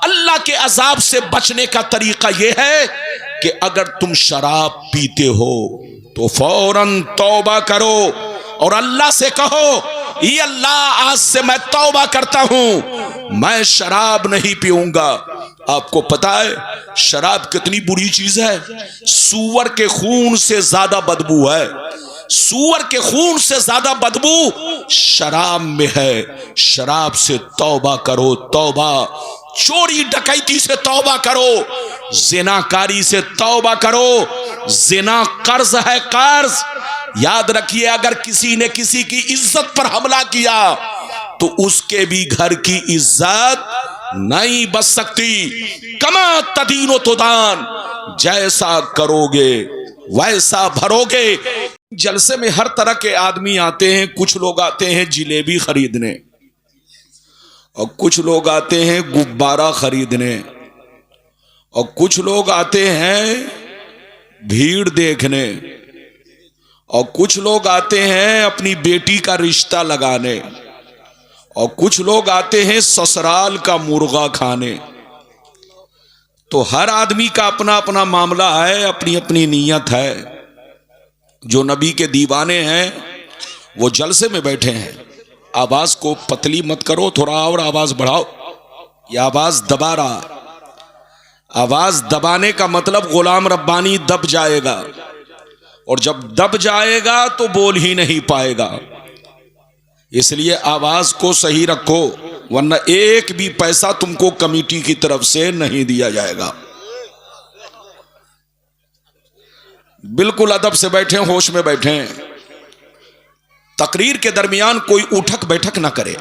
अल्लाह के अजाब से बचने का तरीका यह है कि अगर तुम शराब पीते हो तो फौरन तौबा करो और अल्लाह से कहो, ये अल्लाह आज से मैं तौबा करता हूं, मैं शराब नहीं पीऊंगा। आपको पता है शराब कितनी बुरी चीज है? सूअर के खून से ज्यादा बदबू है, सूअर के खून से ज्यादा बदबू शराब में है। शराब से तौबा करो, तौबा। चोरी डकैती से तौबा करो, जिनाकारी से तौबा करो। जिना कर्ज है, कर्ज। याद रखिए, अगर किसी ने किसी की इज्जत पर हमला किया तो उसके भी घर की इज्जत नहीं बच सकती। कमा तदीनो तुदान, जैसा करोगे वैसा भरोगे। जलसे में हर तरह के आदमी आते हैं। कुछ लोग आते हैं जिलेबी खरीदने और कुछ लोग आते हैं गुब्बारा खरीदने और कुछ लोग आते हैं भीड़ देखने और कुछ लोग आते हैं अपनी बेटी का रिश्ता लगाने और कुछ लोग आते हैं ससुराल का मुर्गा खाने। तो हर आदमी का अपना अपना मामला है, अपनी अपनी नीयत है। जो नबी के दीवाने हैं वो जलसे में बैठे हैं। आवाज को पतली मत करो, थोड़ा और आवाज बढ़ाओ। ये आवाज दबा रहा। आवाज दबाने का मतलब गुलाम रब्बानी दब जाएगा और जब दब जाएगा तो बोल ही नहीं पाएगा। इसलिए आवाज को सही रखो, वरना एक भी पैसा तुमको कमेटी की तरफ से नहीं दिया जाएगा। बिल्कुल अदब से बैठे, होश में बैठे। तकरीर के दरमियान कोई उठक बैठक ना करे।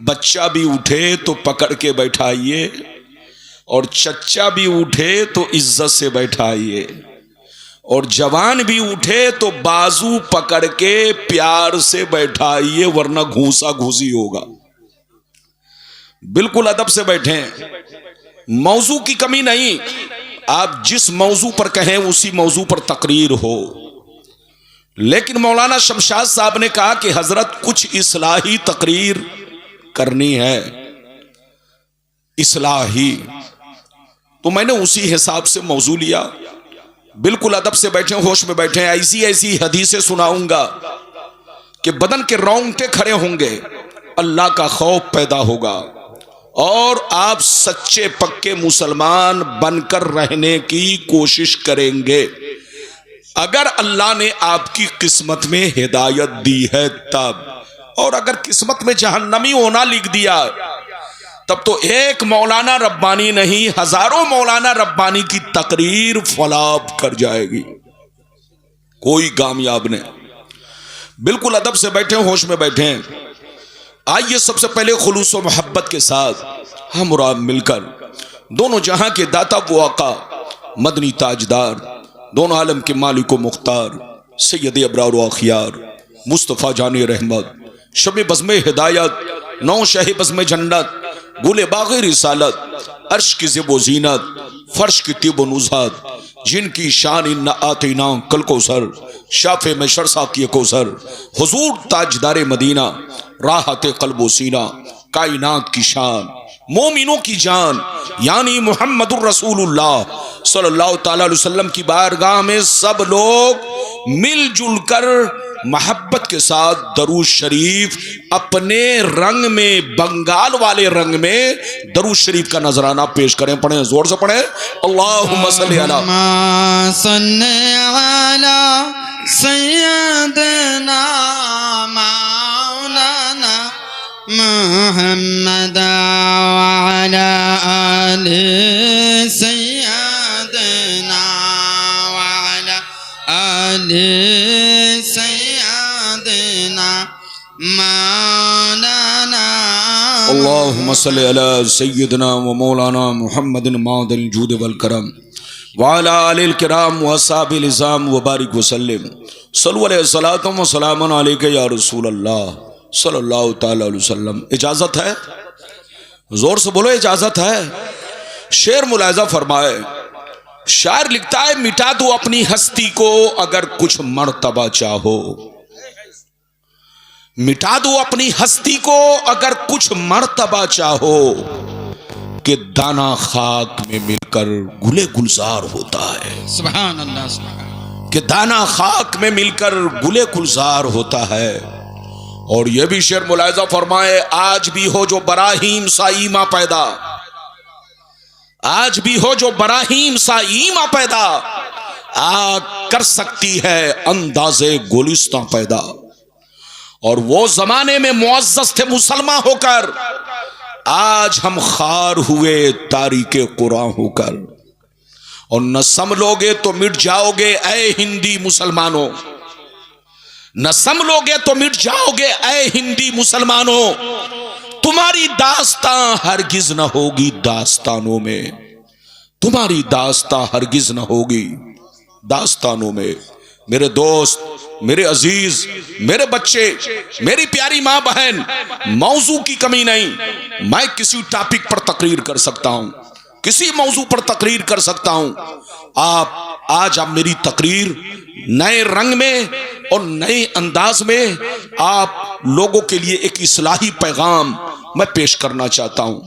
बच्चा भी उठे तो पकड़ के बैठाइए और चच्चा भी उठे तो इज्जत से बैठाइए और जवान भी उठे तो बाजू पकड़ के प्यार से बैठाइए, वरना घूसा घूसी होगा। बिल्कुल अदब से बैठे। मौजू की कमी नहीं, आप जिस मौजू पर कहें उसी मौजू पर तकरीर हो। लेकिन मौलाना शमशाद साहब ने कहा कि हजरत कुछ इस्लाही तकरीर करनी है, इस्लाही। तो मैंने उसी हिसाब से मौजू लिया। बिल्कुल अदब से बैठे, होश में बैठे। ऐसी ऐसी हदीसें सुनाऊंगा कि बदन के रोंगटे खड़े होंगे, अल्लाह का खौफ पैदा होगा और आप सच्चे पक्के मुसलमान बनकर रहने की कोशिश करेंगे। अगर अल्लाह ने आपकी किस्मत में हिदायत दी है तब, और अगर किस्मत में जहन्नमी होना लिख दिया तब तो एक मौलाना रब्बानी नहीं, हजारों मौलाना रब्बानी की तकरीर फलाप कर जाएगी, कोई कामयाब नहीं। बिल्कुल अदब से बैठे, होश में बैठे। आइए सबसे पहले खुलूस व मोहब्बत के साथ हम और आप मिलकर दोनों जहां के दाता वो आका मदनी ताजदार, दोनों आलम के मालिक व मुख्तार सैयद अबरार व अखियार मुस्तफ़ा जानी रहमत, शब बज़्म हिदायत, नौ शह बज़्म जन्नत, गुले बाग़ रिसालत, अर्श की ज़िब व ज़ीनत, फर्श की तिब व नुज़हत, जिनकी शान इन्ना आतीना कल कौसर, शाफ़े में शरसा किए कौसर, हुजूर ताजदार मदीना, राहत क़ल्ब व सीना, कायनात की शान, मोमिनों की जान, यानी मुहम्मदुर रसूलुल्लाह सल्लल्लाहु ताला अलैहि वसल्लम की बारगाह में सब लोग मिलजुल कर मोहब्बत के साथ दरूद शरीफ अपने रंग में, बंगाल वाले रंग में दरूद शरीफ का नजराना पेश करें। पढ़ें, जोर से पढ़ें। अल्लाहुम्मा सल्ली अला सय्यदना मौलाना मुहम्मद व अला आलि सय्यदना व अला आलि सय्यदना मौलाना। अल्लाहुम्मा सल्ली अला सय्यदना व मौलाना मुहम्मदिन मादिल जूद वल करम वाला आलिल किराम व असहाबिल इज़ाम व बारिक वसल्लम सल्लल्लाहु अलैहि सलातम व सलामन अलैका या रसूल अल्लाह सल्लल्लाहु ताला अलैहि वसल्लम। इजाजत है? जोर से बोलो, इजाजत है। शेर मुलाहिजा फरमाए, शायर लिखता है, मिटा दो अपनी हस्ती को अगर कुछ मर्तबा चाहो, मिटा दो अपनी हस्ती को अगर कुछ मर्तबा चाहो, कि दाना खाक में मिलकर गुले गुलजार होता है। सुभान अल्लाह, सुभान। कि दाना खाक में मिलकर गुले गुलजार होता है। और यह भी शेर मुलाहिजा फरमाए, आज भी हो जो बराहीम सा ईमा पैदा, आज भी हो जो बराहीम सा ईमा पैदा, कर सकती है अंदाजे गुलिस्तां पैदा। और वो जमाने में मुअज़्ज़ज़ थे मुसलमान होकर, आज हम खार हुए तारीके कुरान होकर। और न संभलोगे तो मिट जाओगे ऐ हिंदी मुसलमानों, न संभलोगे तो मिट जाओगे ऐ हिंदी मुसलमानों। तुम्हारी दास्तां हरगिज न होगी दास्तानों में, तुम्हारी दास्तां हरगिज न होगी दास्तानों में। मेरे दोस्त, मेरे अजीज, मेरे बच्चे, मेरी प्यारी माँ बहन, मौजू की कमी नहीं। मैं किसी टॉपिक पर तकरीर कर सकता हूं, किसी मौजू पर तकरीर कर सकता हूं। आज आप मेरी तकरीर नए रंग में और नए अंदाज में आप लोगों के लिए एक इस्लाही पैगाम मैं पेश करना चाहता हूं।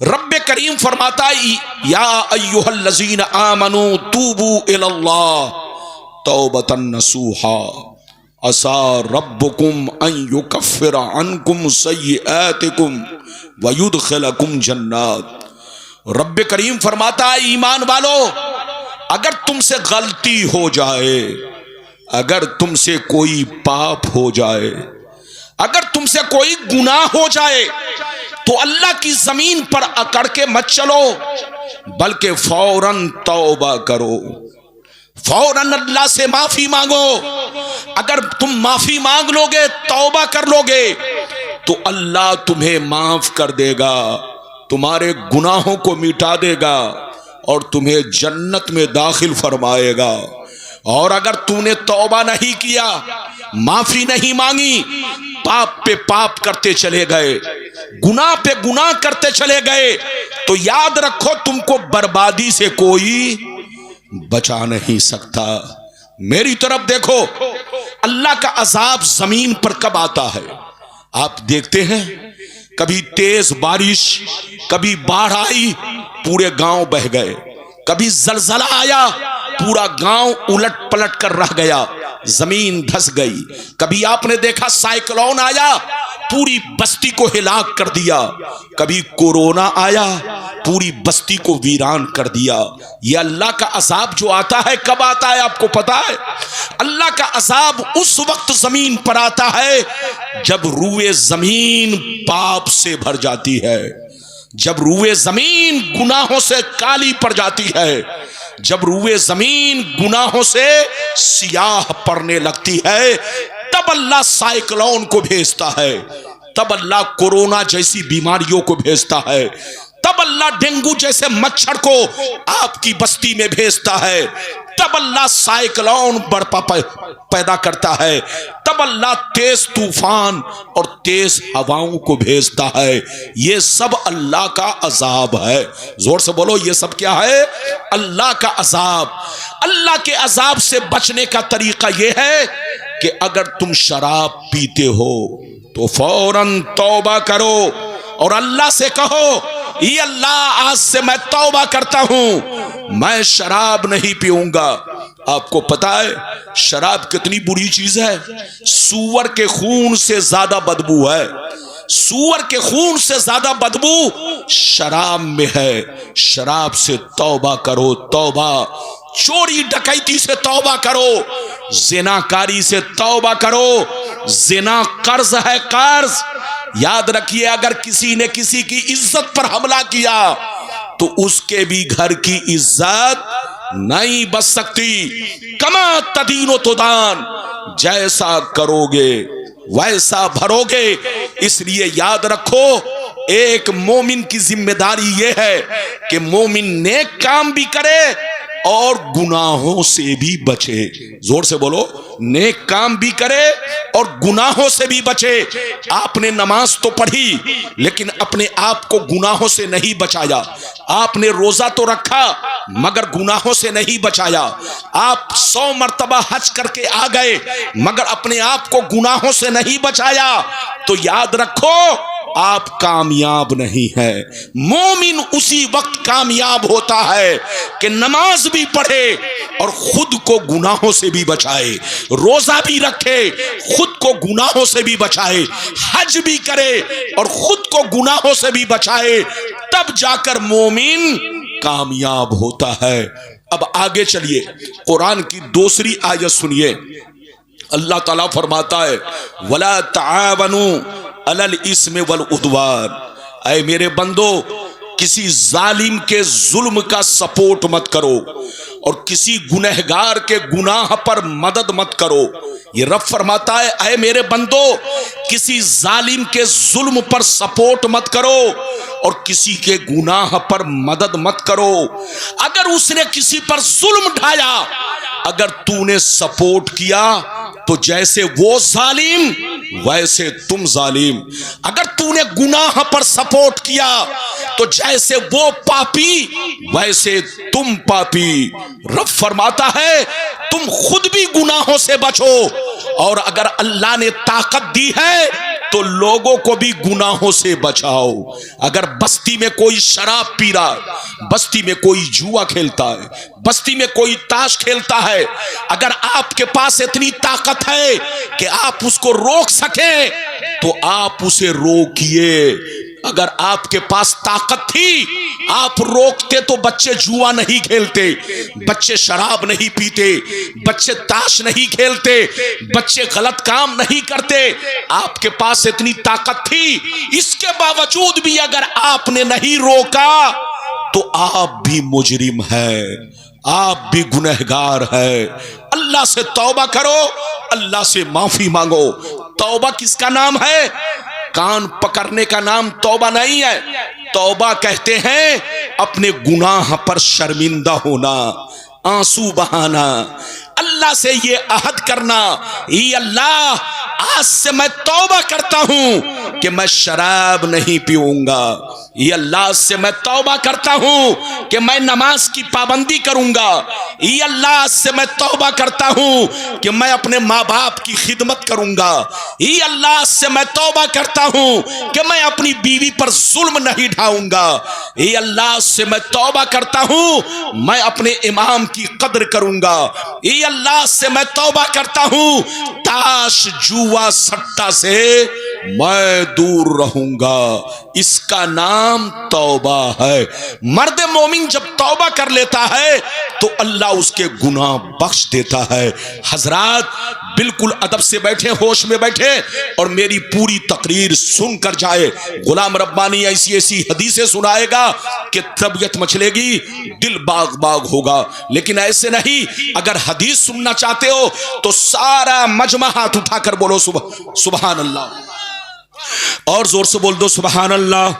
रब्बे करीम फरमाता है, या अय्युहल्लज़ीना आमनू तूबू इलल्लाह तौबतन नसूहा असा रब्बुकुम अन युकफ्फिर अन्कुम सय्यिआतिकुम व युदखिलकुम जन्नात। रब्बे करीम फरमाता है, ईमान वालो, अगर तुमसे गलती हो जाए, अगर तुमसे कोई पाप हो जाए, अगर तुमसे कोई गुनाह हो जाए, तो अल्लाह की जमीन पर अकड़ के मत चलो, बल्कि फौरन तौबा करो, फौरन अल्लाह से माफी मांगो। अगर तुम माफी मांग लोगे, तौबा कर लोगे, तो अल्लाह तुम्हें माफ कर देगा, तुम्हारे गुनाहों को मिटा देगा और तुम्हें जन्नत में दाखिल फरमाएगा। और अगर तूने तौबा नहीं किया, माफी नहीं मांगी, पाप पे पाप करते चले गए, गुनाह पे गुनाह करते चले गए, तो याद रखो तुमको बर्बादी से कोई बचा नहीं सकता। मेरी तरफ देखो, अल्लाह का अजाब जमीन पर कब आता है? आप देखते हैं, कभी तेज बारिश, कभी बाढ़ आई, पूरे गांव बह गए, कभी जलजला आया, पूरा गांव उलट पलट कर रह गया, जमीन धस गई। कभी आपने देखा साइक्लोन आया, पूरी बस्ती को हिलाक कर दिया। कभी कोरोना आया, पूरी बस्ती को वीरान कर दिया। यह अल्लाह का अजाब जो आता है, कब आता है आपको पता है? अल्लाह का अजाब उस वक्त जमीन पर आता है जब रूए जमीन पाप से भर जाती है, जब रूए जमीन गुनाहों से काली पड़ जाती है, जब रूए जमीन गुनाहों से सियाह पड़ने लगती है, तब अल्लाह साइक्लोन को भेजता है, तब अल्लाह कोरोना जैसी बीमारियों को भेजता है, तब अल्लाह डेंगू जैसे मच्छर को आपकी बस्ती में भेजता है, तब अल्लाह साइक्लोन बर्पा पैदा करता है, तब अल्लाह तेज तूफान और तेज हवाओं को भेजता है। ये सब अल्लाह का अजाब है। जोर से बोलो, ये सब क्या है? अल्लाह का अजाब। अल्लाह के अजाब से बचने का तरीका यह है कि अगर तुम शराब पीते हो तो फौरन तौबा करो और अल्लाह से कहो, ये अल्लाह, आज से मैं तौबा करता हूं, मैं शराब नहीं पीऊंगा। आपको पता है शराब कितनी बुरी चीज है? सूअर के खून से ज्यादा बदबू है, सूअर के खून से ज्यादा बदबू शराब में है। शराब से तौबा करो, तौबा। चोरी डकैती से तौबा करो, जिनाकारी से तौबा करो। जिना कर्ज है, कर्ज। याद रखिए, अगर किसी ने किसी की इज्जत पर हमला किया तो उसके भी घर की इज्जत नहीं बच सकती। कमा तदीनो तुदान, जैसा करोगे वैसा भरोगे। इसलिए याद रखो, एक मोमिन की जिम्मेदारी यह है कि मोमिन नेक काम भी करे और गुनाहों से भी बचे। जोर से बोलो, नेक काम भी करे और गुनाहों से भी बचे। आपने नमाज तो पढ़ी लेकिन अपने आप को गुनाहों से नहीं बचाया। आपने रोजा तो रखा मगर गुनाहों से नहीं बचाया। आप 100 मर्तबा हज करके आ गए मगर अपने आप को गुनाहों से नहीं बचाया। तो याद रखो, आप कामयाब नहीं है। मोमिन उसी वक्त कामयाब होता है कि नमाज भी पढ़े और खुद को गुनाहों से भी बचाए, रोजा भी रखे, खुद को गुनाहों से भी बचाए, हज भी करे और खुद को गुनाहों से भी बचाए, तब जाकर मोमिन कामयाब होता है। अब आगे चलिए, कुरान की दूसरी आयत सुनिए। अल्लाह ताला फरमाता है वला तावनु अलल इस्म वल उद्वान। ऐ मेरे बंदो, किसी जालिम के जुल्म का सपोर्ट मत करो और किसी गुनहगार के गुनाह पर मदद मत करो। ये रब फरमाता है ऐ मेरे बंदो, किसी जालिम के जुल्म पर सपोर्ट मत करो और किसी के गुनाह पर मदद मत करो। अगर उसने किसी पर जुल्म ढाया, अगर तूने सपोर्ट किया तो जैसे वो जालिम वैसे तुम जालिम। अगर तूने गुनाह पर सपोर्ट किया तो जैसे वो पापी वैसे तुम पापी। रब फरमाता है तुम खुद भी गुनाहों से बचो और अगर अल्लाह ने ताकत दी है तो लोगों को भी गुनाहों से बचाओ। अगर बस्ती में कोई शराब पी रहा है, बस्ती में कोई जुआ खेलता है, बस्ती में कोई ताश खेलता है, अगर आपके पास इतनी ताकत है कि आप उसको रोक सके तो आप उसे रोकिए। अगर आपके पास ताकत थी, आप रोकते तो बच्चे जुआ नहीं खेलते, बच्चे शराब नहीं पीते, बच्चे ताश नहीं खेलते, बच्चे गलत काम नहीं करते। आपके पास इतनी ताकत थी, इसके बावजूद भी अगर आपने नहीं रोका तो आप भी मुजरिम है, आप भी गुनहगार है। अल्लाह से तौबा करो, अल्लाह से माफी मांगो। तौबा किसका नाम है? कान पकड़ने का नाम तौबा नहीं है। तौबा कहते हैं अपने गुनाह पर शर्मिंदा होना, आंसू बहाना, अल्लाह से ये अहद करना, ये अल्लाह आज से मैं तौबा करता हूं कि मैं शराब नहीं पीऊंगा। ये अल्लाह से मैं तौबा करता हूं कि मैं नमाज की पाबंदी करूंगा। ये अल्लाह से मैं तौबा करता हूं कि मैं अपने माँ बाप की खिदमत करूंगा। ये अल्लाह से मैं तौबा करता हूं कि मैं अपनी बीवी पर जुल्म नहीं ढाऊंगा। ये अल्लाह से मैं तौबा करता हूं मैं अपने इमाम की कद्र करूंगा। ये अल्लाह से मैं तौबा करता हूं ताश जुआ सट्टा से मैं दूर रहूंगा। इसका नाम तौबा है। मर्द मोमिन जब तौबा कर लेता है तो अल्लाह उसके गुनाह बख्श देता है। हजरात बिल्कुल अदब से बैठे, होश में बैठे और मेरी पूरी तकरीर सुनकर जाए। गुलाम रब्बानी ऐसी ऐसी हदीसें सुनाएगा कि तबीयत मचलेगी, दिल बाग बाग होगा। लेकिन ऐसे नहीं, अगर हदीस सुनना चाहते हो तो सारा मजमा हाथ उठाकर बोलो सुभान अल्लाह, और जोर से बोल दो सुभान अल्लाह।